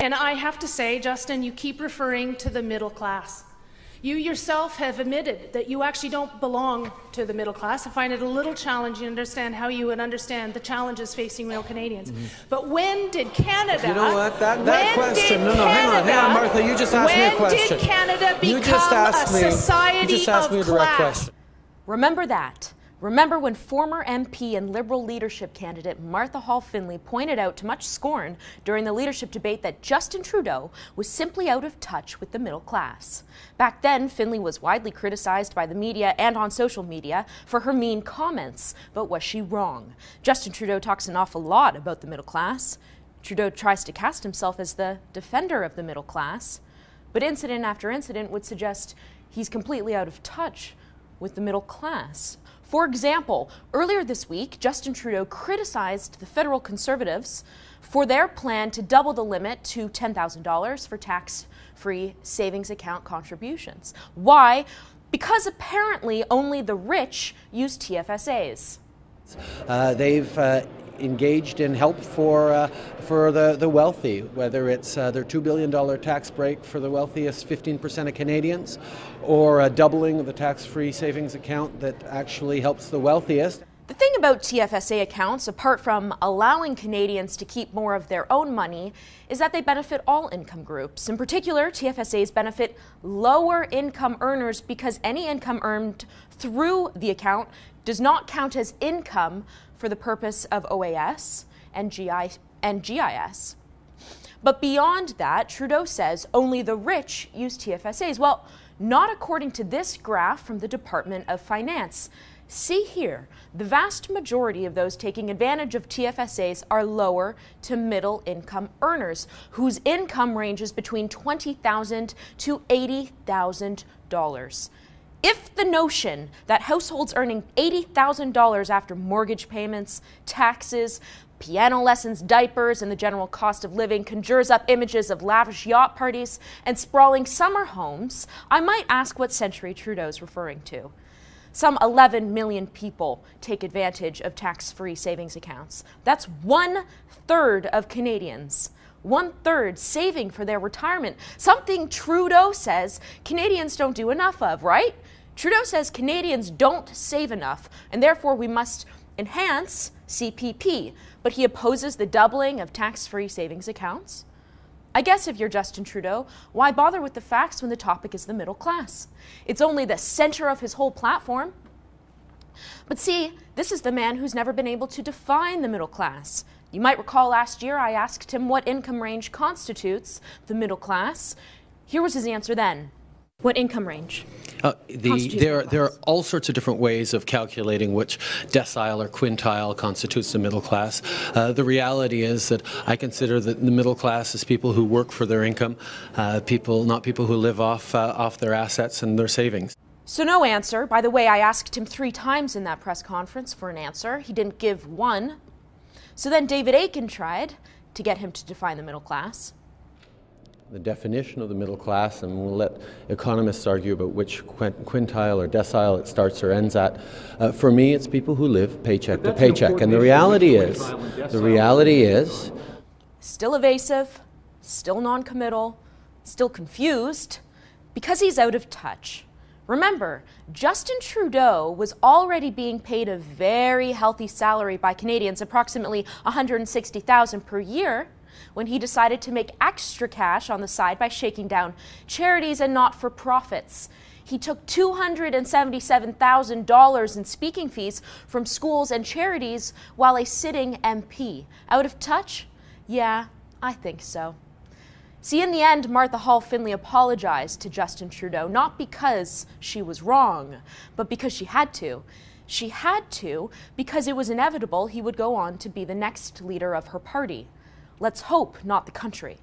And I have to say, Justin, you keep referring to the middle class. You yourself have admitted that you actually don't belong to the middle class. I find it a little challenging to understand how you would understand the challenges facing real Canadians. But when did Canada... You know what? That question... No, hang on, Martha. You just asked me a question. When did Canada become a society of class? Remember that. Remember when former MP and Liberal leadership candidate Martha Hall Findlay pointed out to much scorn during the leadership debate that Justin Trudeau was simply out of touch with the middle class. Back then, Findlay was widely criticized by the media and on social media for her mean comments. But was she wrong? Justin Trudeau talks an awful lot about the middle class. Trudeau tries to cast himself as the defender of the middle class. But incident after incident would suggest he's completely out of touch with the middle class. For example, earlier this week, Justin Trudeau criticized the federal Conservatives for their plan to double the limit to $10,000 for tax-free savings account contributions. Why? Because apparently only the rich use TFSAs. They've engaged in help for the wealthy, whether it's their $2 billion tax break for the wealthiest 15% of Canadians, or a doubling of the tax-free savings account that actually helps the wealthiest. The thing about TFSA accounts, apart from allowing Canadians to keep more of their own money, is that they benefit all income groups. In particular, TFSAs benefit lower income earners because any income earned through the account does not count as income for the purpose of OAS and GIS. But beyond that, Trudeau says only the rich use TFSAs. Well, not according to this graph from the Department of Finance. See here, the vast majority of those taking advantage of TFSAs are lower to middle income earners, whose income ranges between $20,000 to $80,000. If the notion that households earning $80,000 after mortgage payments, taxes, piano lessons, diapers, and the general cost of living conjures up images of lavish yacht parties and sprawling summer homes, I might ask what century Trudeau's referring to. Some 11 million people take advantage of tax-free savings accounts. That's 1/3 of Canadians. 1/3 saving for their retirement. Something Trudeau says Canadians don't do enough of, right? Trudeau says Canadians don't save enough, and therefore we must enhance CPP, but he opposes the doubling of tax-free savings accounts. I guess if you're Justin Trudeau, why bother with the facts when the topic is the middle class? It's only the center of his whole platform. But see, this is the man who's never been able to define the middle class. You might recall last year I asked him what income range constitutes the middle class. Here was his answer then. What income range? There are all sorts of different ways of calculating which decile or quintile constitutes the middle class. The reality is that I consider that the middle class is people who work for their income, not people who live off their assets and their savings. So no answer. By the way, I asked him 3 times in that press conference for an answer. He didn't give one. So then David Akin tried to get him to define the middle class. The definition of the middle class, and we'll let economists argue about which quintile or decile it starts or ends at. For me, it's people who live paycheck to paycheck. And the reality is... Still evasive, still non-committal, still confused, because he's out of touch. Remember, Justin Trudeau was already being paid a very healthy salary by Canadians, approximately $160,000 per year, when he decided to make extra cash on the side by shaking down charities and not-for-profits. He took $277,000 in speaking fees from schools and charities while a sitting MP. Out of touch? Yeah, I think so. See, in the end, Martha Hall Findlay apologized to Justin Trudeau, not because she was wrong, but because she had to. She had to because it was inevitable he would go on to be the next leader of her party. Let's hope not the country.